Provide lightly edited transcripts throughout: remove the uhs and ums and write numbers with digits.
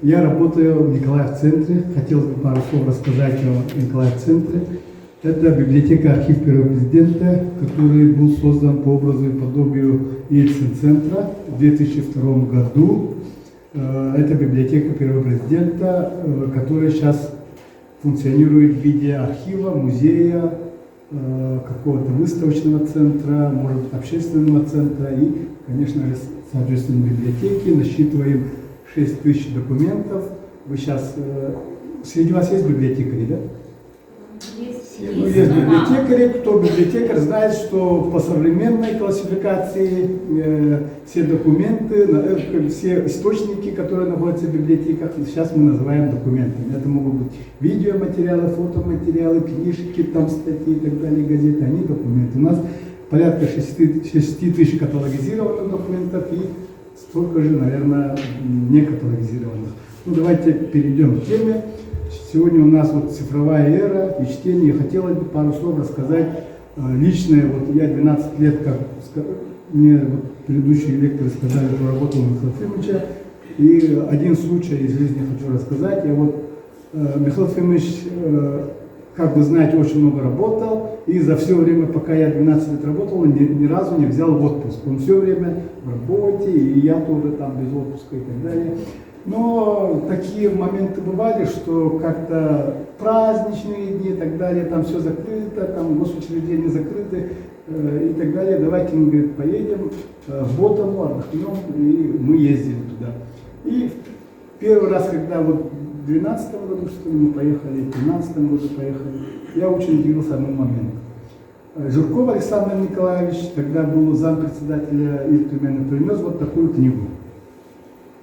Я работаю в Николаев-центре. Хотелось бы пару слов рассказать о Николаев-центре. Это библиотека архив первого президента, который был создан по образу и подобию Ельцин-центра в 2002 году. Это библиотека первого президента, которая сейчас функционирует в виде архива, музея, какого-то выставочного центра, может быть, общественного центра и, конечно же, соответственно, библиотеки. Насчитываем 6 тысяч документов. Вы сейчас... Среди вас есть библиотекари, да? Есть библиотекари. Кто библиотекарь, знает, что по современной классификации все документы, все источники, которые находятся в библиотеках, сейчас мы называем документами. Это могут быть видеоматериалы, фотоматериалы, книжки, там статьи и так далее, газеты, они документы. У нас порядка 6 тысяч каталогизированных документов и столько же, наверное, не каталогизированных. Ну, давайте перейдем к теме. Сегодня у нас вот цифровая эра и чтение. Хотелось бы пару слов рассказать личное. Вот я 12 лет, как мне вот предыдущие лекторы сказали, что работал у Михаила Ефимовича. И один случай из жизни хочу рассказать. Я вот, Михаил Ефимович, как вы знаете, очень много работал. И за все время, пока я 12 лет работал, ни разу не взял в отпуск. Он все время в работе, и я тоже там без отпуска и так далее. Но такие моменты бывали, что как-то праздничные дни и так далее, там все закрыто, там госучреждения закрыты и так далее. Давайте, мы, говорит, поедем в Ботову, отдохнем, и мы ездили туда. И первый раз, когда вот в 2012 году, что ли, мы поехали, в 2013 году поехали, я очень удивился одному моменту. Журков Александр Николаевич, тогда был зампредседателя и принес вот такую книгу.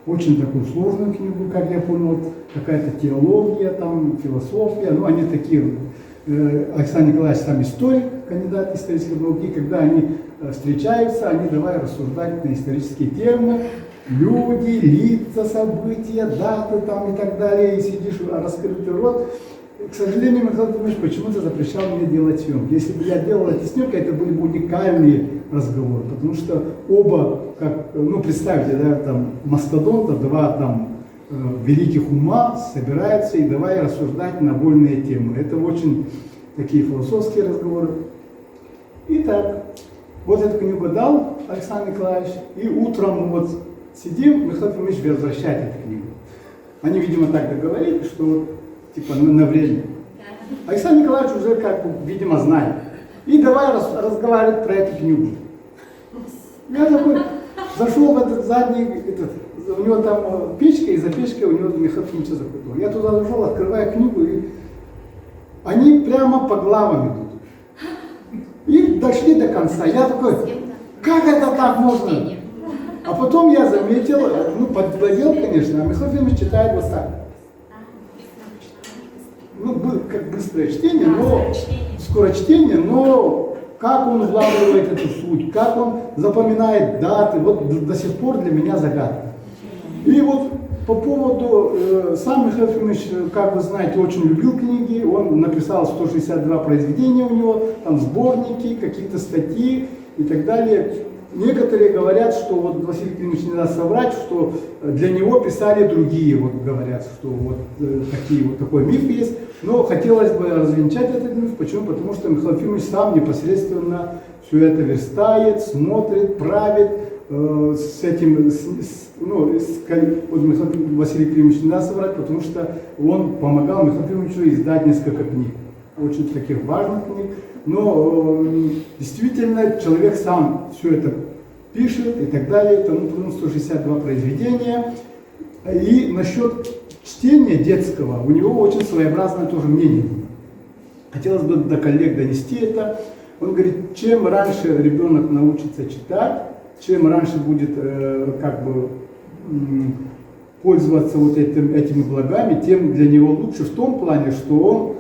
Очень такую сложную книгу, как я понял, какая-то теология, там, философия, ну они такие, Александр Николаевич сам историк, кандидат исторических наук, и когда они встречаются, они давай рассуждать на исторические темы, люди, лица, события, даты там и так далее, и сидишь раскрытый рот. К сожалению, Михаил Ефимович почему-то запрещал мне делать съемки. Если бы я делал эти съемки, это были бы уникальные разговоры, потому что оба, как, ну представьте, да, там мастодонта, два там великих ума собираются и давай рассуждать на вольные темы. Это очень такие философские разговоры. Итак, вот эту книгу дал Александр Николаевич, и утром вот сидим, Михаил Ефимович возвращает эту книгу. Они, видимо, так договорились, что типа на время. Александр Николаевич уже как бы, видимо, знает. И давай разговаривать про эту книгу. Я такой зашел в этот задний, у него там печка, и за печкой у него Михаил Ефимович закрутил. Я туда зашел, открываю книгу, и они прямо по главам идут. И дошли до конца. Я такой, как это так можно? А потом я заметил, ну подводил, конечно, а Михаил Ефимович читает вот так. Ну, как быстрое чтение, но скорочтение, но как он улавливает эту суть, как он запоминает даты, вот до сих пор для меня загадка. И вот по поводу, сам Михаил Ефимович, как вы знаете, очень любил книги, он написал 162 произведения у него, там сборники, какие-то статьи и так далее. Некоторые говорят, что вот Василий Климович не даст соврать, что для него писали другие, вот говорят, что вот такой миф есть. Но хотелось бы развенчать этот миф. Почему? Потому что Михаил Ефимович сам непосредственно все это верстает, смотрит, правит. С этим, вот Василий Климович не даст соврать, потому что он помогал Михаилу Ефимовичу издать несколько книг, очень таких важных книг. Но действительно человек сам все это пишет и так далее, тому 162 произведения. И насчет чтения детского у него очень своеобразное тоже мнение. Хотелось бы до коллег донести это. Он говорит, чем раньше ребенок научится читать, чем раньше будет пользоваться вот этими благами, тем для него лучше в том плане, что он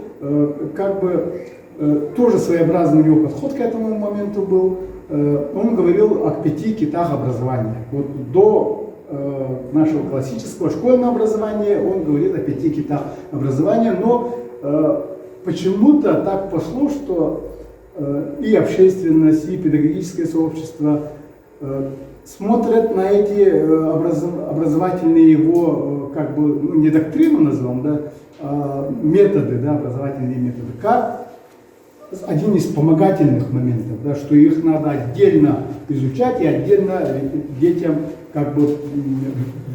тоже своеобразный у него подход к этому моменту был. Он говорил о 5 китах образования. Вот до нашего классического школьного образования он говорит о 5 китах образования, но почему-то так пошло, что и общественность, и педагогическое сообщество смотрят на эти образовательные его, как бы, ну, не доктрину назовем, да, методы, да, образовательные методы, как один из вспомогательных моментов, да, что их надо отдельно изучать и отдельно детям как бы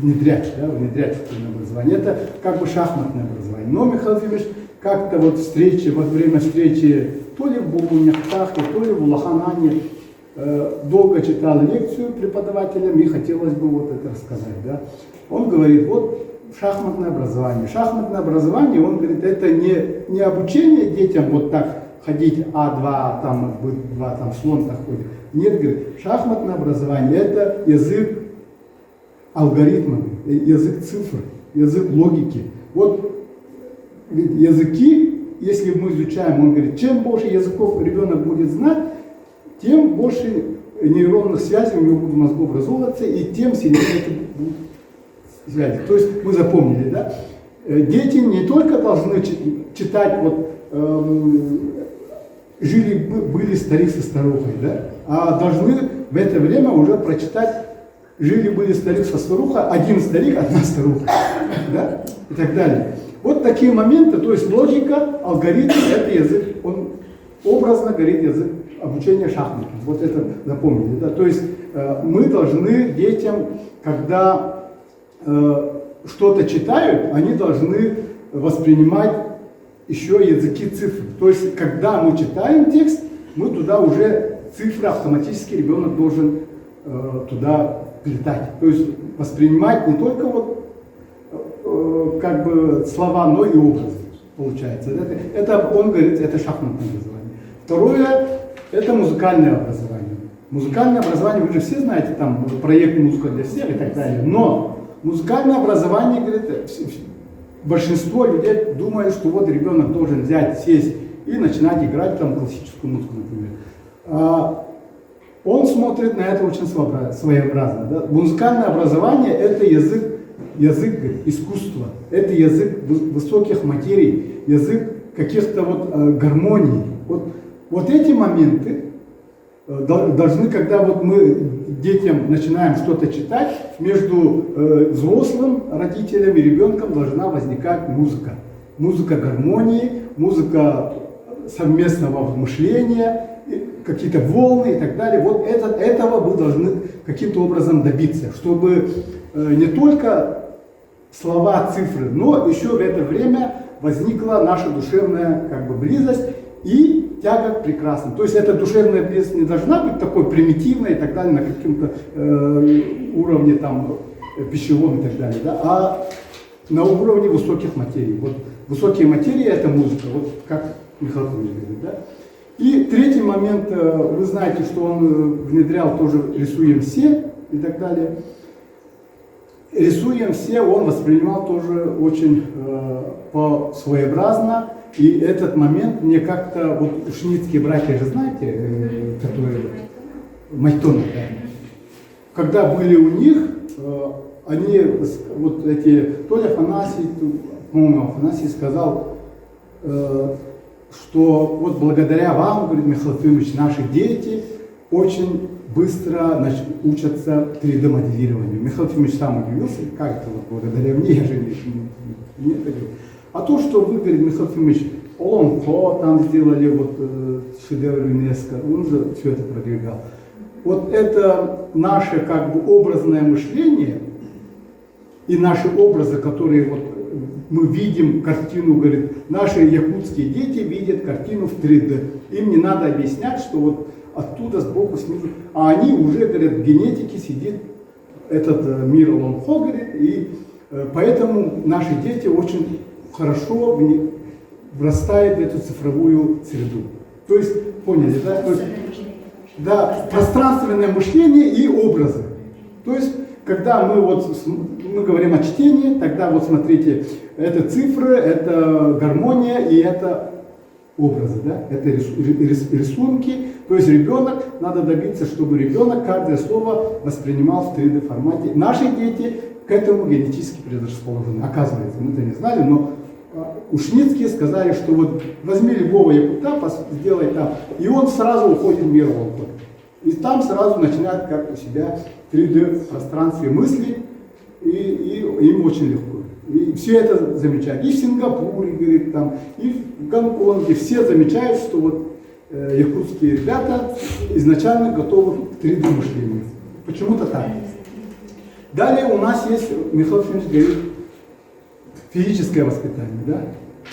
внедрять, да, внедрять в образование. Это как бы шахматное образование. Но Михаил Ефимович как-то вот во время встречи то ли в Булгуньяхтахе, то ли в Улаханане долго читал лекцию преподавателям, и хотелось бы вот это рассказать. Да. Он говорит, вот шахматное образование. Шахматное образование, он говорит, это не обучение детям вот так ходить А2, там Б2, там слон так ходит. Нет, говорит, шахматное образование это язык алгоритмов, язык цифр, язык логики. Вот языки, если мы изучаем, он говорит, чем больше языков ребенок будет знать, тем больше нейронных связей у него будут в мозгу образовываться, и тем сильнее это будут связи. То есть мы запомнили, да? Дети не только должны читать, вот, жили-были старик со старухой, да? А должны в это время уже прочитать жили-были старик со старухой, один старик, одна старуха, да? И так далее. Вот такие моменты, то есть логика, алгоритм, это язык, он образно говорит язык обучения шахматам. Вот это запомнили, да? То есть мы должны детям, когда что-то читают, они должны воспринимать еще языки цифр. То есть, когда мы читаем текст, мы туда уже цифры автоматически ребенок должен туда вплетать. То есть воспринимать не только вот как бы слова, но и образы, получается. Это он говорит, это шахматное образование. Второе, это музыкальное образование. Музыкальное образование, вы же все знаете, там проект «Музыка для всех» и так далее. Но музыкальное образование, говорит, большинство людей думают, что вот ребенок должен взять, сесть и начинать играть там классическую музыку, например. Он смотрит на это очень своеобразно. Да? Музыкальное образование это язык искусства, это язык высоких материй, язык каких-то вот гармоний. Вот эти моменты должны, когда вот мы детям начинаем что-то читать, между взрослым родителем и ребенком должна возникать музыка. Музыка гармонии, музыка совместного мышления, какие-то волны и так далее. Вот этого вы должны каким-то образом добиться, чтобы не только слова, цифры, но еще в это время возникла наша душевная как бы близость и тяга к прекрасному. То есть эта душевная близость не должна быть такой примитивной и так далее, на каком-то уровне там пищевом и так далее, да, а на уровне высоких материй. Вот высокие материи это музыка, вот как Михаил Ефимович говорит, да. И третий момент, вы знаете, что он внедрял тоже «рисуем все» и так далее. «Рисуем все» он воспринимал тоже очень своеобразно. И этот момент мне как-то, вот ушницкие братья же знаете, которые Майтоны, да. Когда были у них, они, вот эти, то ли Афанасий, по-моему, Афанасий сказал, что вот благодаря вам, говорит Михаил Ефимович, наши дети очень быстро учатся 3D-моделированию. Михаил Ефимович сам удивился, как это вот благодаря мне, я же не это говорю. А то, что вы, говорит Михаил Ефимович, Олонхо там сделали вот шедевр ЮНЕСКО, он же все это продвигал. Вот это наше как бы образное мышление и наши образы, которые вот мы видим картину, говорит, наши якутские дети видят картину в 3D. Им не надо объяснять, что вот оттуда, сбоку, снизу. А они уже, говорят, в генетике сидит этот мир Олонхо, говорит, и поэтому наши дети очень хорошо врастают в эту цифровую среду. То есть, поняли, да? То есть, да, пространственное мышление и образы. То есть, когда мы говорим о чтении, тогда вот смотрите, это цифры, это гармония и это образы, да? Это рисунки. То есть ребенок, надо добиться, чтобы ребенок каждое слово воспринимал в 3D формате. Наши дети к этому генетически предрасположены. Оказывается, мы это не знали, но ушницкие сказали, что вот возьми любого якута, сделай там, и он сразу уходит в мир волков. И там сразу начинают как у себя в 3D-пространстве мысли, и им очень легко. И все это замечают. И в Сингапуре, говорит, там, и в Гонконге все замечают, что вот якутские ребята изначально готовы к 3D-мышлению. Почему-то так. Далее у нас есть, Михаил Ефимович говорит, физическое воспитание, да?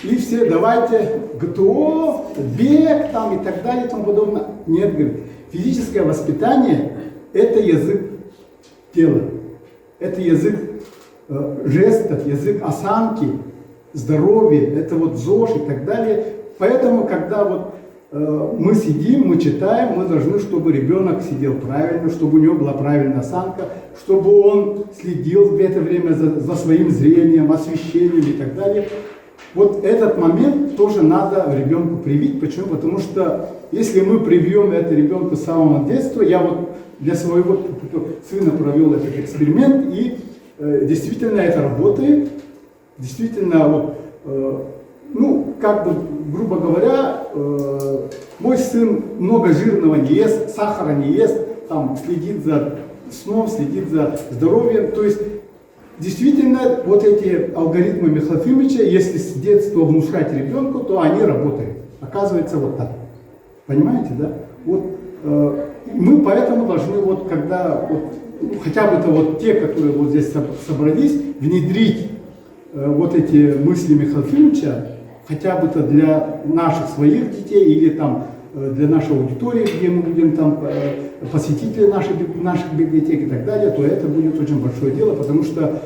И все, давайте ГТО, бег там и так далее и тому подобное. Нет, говорит, физическое воспитание – это язык тела, это язык жестов, язык осанки, здоровья, это вот ЗОЖ и так далее. Поэтому, когда вот мы сидим, мы читаем, мы должны, чтобы ребенок сидел правильно, чтобы у него была правильная осанка, чтобы он следил в это время за своим зрением, освещением и так далее. Вот этот момент тоже надо ребенку привить. Почему? Потому что если мы привьем это ребенку с самого детства, я вот для своего сына провел этот эксперимент, и действительно это работает. Действительно, вот, ну, как бы, грубо говоря, мой сын много жирного не ест, сахара не ест, там, следит за сном, следит за здоровьем. То есть, действительно, вот эти алгоритмы Михаила Ефимовича, если с детства внушать ребенку, то они работают. Оказывается, вот так. Понимаете, да? Вот мы поэтому должны, вот, когда, вот, ну, хотя бы это вот те, которые вот здесь собрались, внедрить вот эти мысли Михаила Ефимовича, хотя бы это для наших своих детей или там для нашей аудитории, где мы будем там посетители наших библиотек и так далее, то это будет очень большое дело, потому что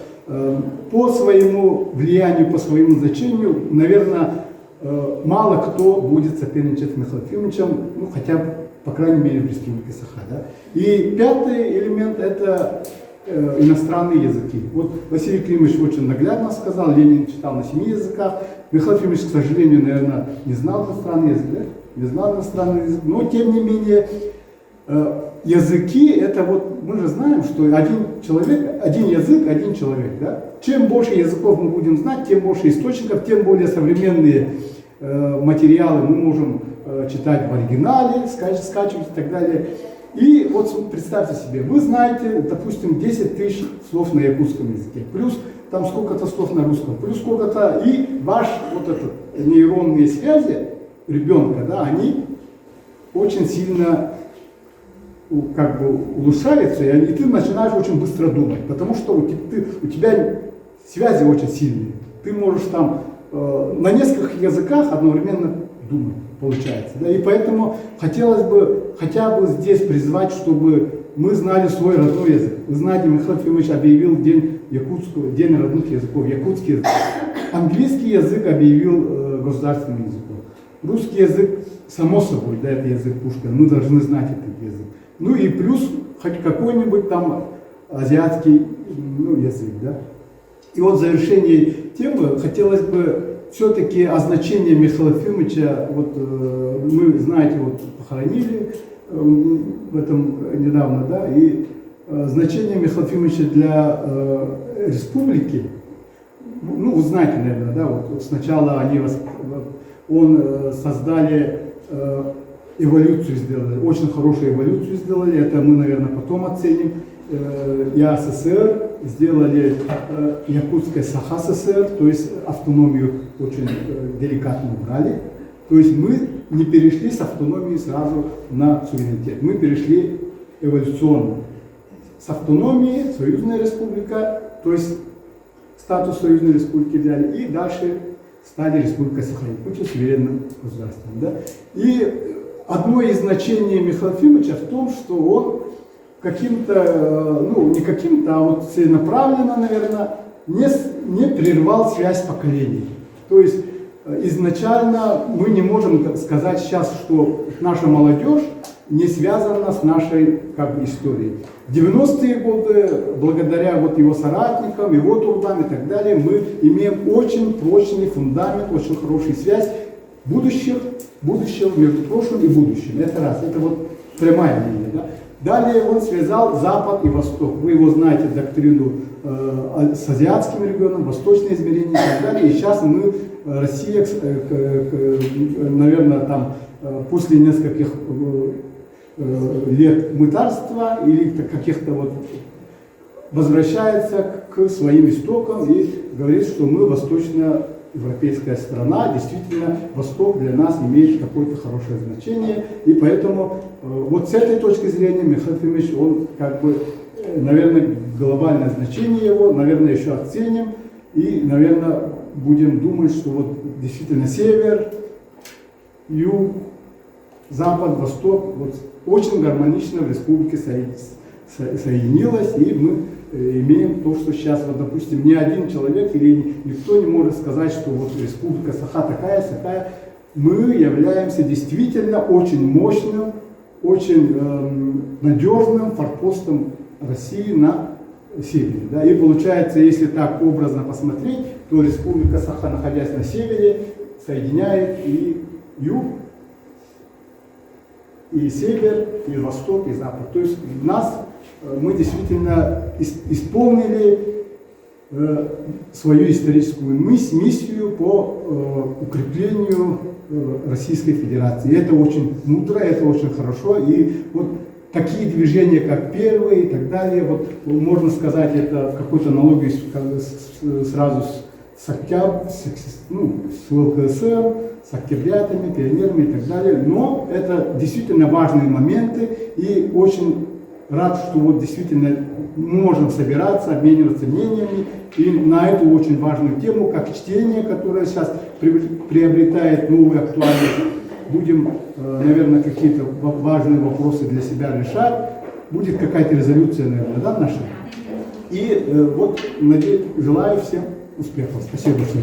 по своему влиянию, по своему значению, наверное, мало кто будет соперничать с Михаилом Ефимовичем, ну хотя бы, по крайней мере, в Республике Саха. Да? И пятый элемент – это иностранные языки. Вот Василий Климович очень наглядно сказал, Ленин читал на 7 языках, Михаил Ефимович, к сожалению, наверное, не знал иностранный язык, да? Не знал иностранный язык, но тем не менее языки, это вот, мы же знаем, что один человек, один язык, один человек, да? Чем больше языков мы будем знать, тем больше источников, тем более современные материалы мы можем читать в оригинале, скачивать и так далее. И вот представьте себе, вы знаете, допустим, 10 тысяч слов на якутском языке, плюс там сколько-то слов на русском, плюс сколько-то, и ваши вот это, нейронные связи ребенка, да, они очень сильно как бы улучшаются, и ты начинаешь очень быстро думать, потому что у тебя связи очень сильные. Ты можешь там на нескольких языках одновременно думать, получается. Да? И поэтому хотелось бы хотя бы здесь призвать, чтобы мы знали свой родной язык. Вы знаете, Михаил Ефимович объявил День якутского, День родных языков, якутский язык. Английский язык объявил государственным языком. Русский язык, само собой, да, это язык Пушкина, мы должны знать этот язык. Ну и плюс хоть какой-нибудь там азиатский язык, да. И вот в завершении темы хотелось бы все-таки о значении Михаила Ефимовича, вот мы, знаете, вот похоронили в этом недавно, да, и значение Михаила Ефимовича для республики, ну, вы знаете, наверное, да, вот сначала он создали эволюцию, сделали, очень хорошую эволюцию сделали, это мы, наверное, потом оценим. И СССР сделали Якутское Саха СССР, то есть автономию очень деликатно убрали. То есть мы не перешли с автономии сразу на суверенитет, мы перешли эволюционно. С автономии Союзная Республика, то есть статус Союзной Республики взяли, и дальше стали Республикой Саха-Якутия суверенным государством. Да? И одно из значений Михаила Ефимовича в том, что он каким-то, ну не каким-то, а вот целенаправленно, наверное, не прервал связь поколений. То есть изначально мы не можем сказать сейчас, что наша молодежь не связана с нашей как бы историей. В 90-е годы, благодаря вот его соратникам, его трудам и так далее, мы имеем очень прочный фундамент, очень хорошую связь будущего между прошлым и будущим. Это раз, это вот прямая линия. Да? Далее он связал Запад и Восток. Вы его знаете, доктрину с азиатским регионом, восточное измерение и так далее. И сейчас мы, Россия, наверное, там после нескольких лет мытарства или каких-то вот возвращается к своим истокам и говорит, что мы восточноевропейская страна, действительно Восток для нас имеет какое-то хорошее значение, и поэтому вот с этой точки зрения Михаил Ефимович, он как бы, наверное, глобальное значение его, наверное, еще оценим, и, наверное, будем думать, что вот действительно север, юг, запад, восток вот, очень гармонично в республике соединилось, и мы имеем то, что сейчас, вот, допустим, ни один человек или никто не может сказать, что вот республика Саха такая. Мы являемся действительно очень мощным, очень надежным форпостом России на севере. Да? И получается, если так образно посмотреть, то республика Саха, находясь на севере, соединяет и юг, и север, и восток, и запад. То есть мы действительно исполнили свою историческую миссию по укреплению Российской Федерации. И это очень мудро, это очень хорошо. И вот такие движения, как первые и так далее, вот можно сказать, это какой-то аналогии сразу с ЛКСМ, с октябрятами, пионерами и так далее. Но это действительно важные моменты, и очень рад, что вот действительно можем собираться, обмениваться мнениями и на эту очень важную тему, как чтение, которое сейчас приобретает новую актуальность. Будем, наверное, какие-то важные вопросы для себя решать. Будет какая-то резолюция, наверное, да, наша? И вот желаю всем успехов. Спасибо большое.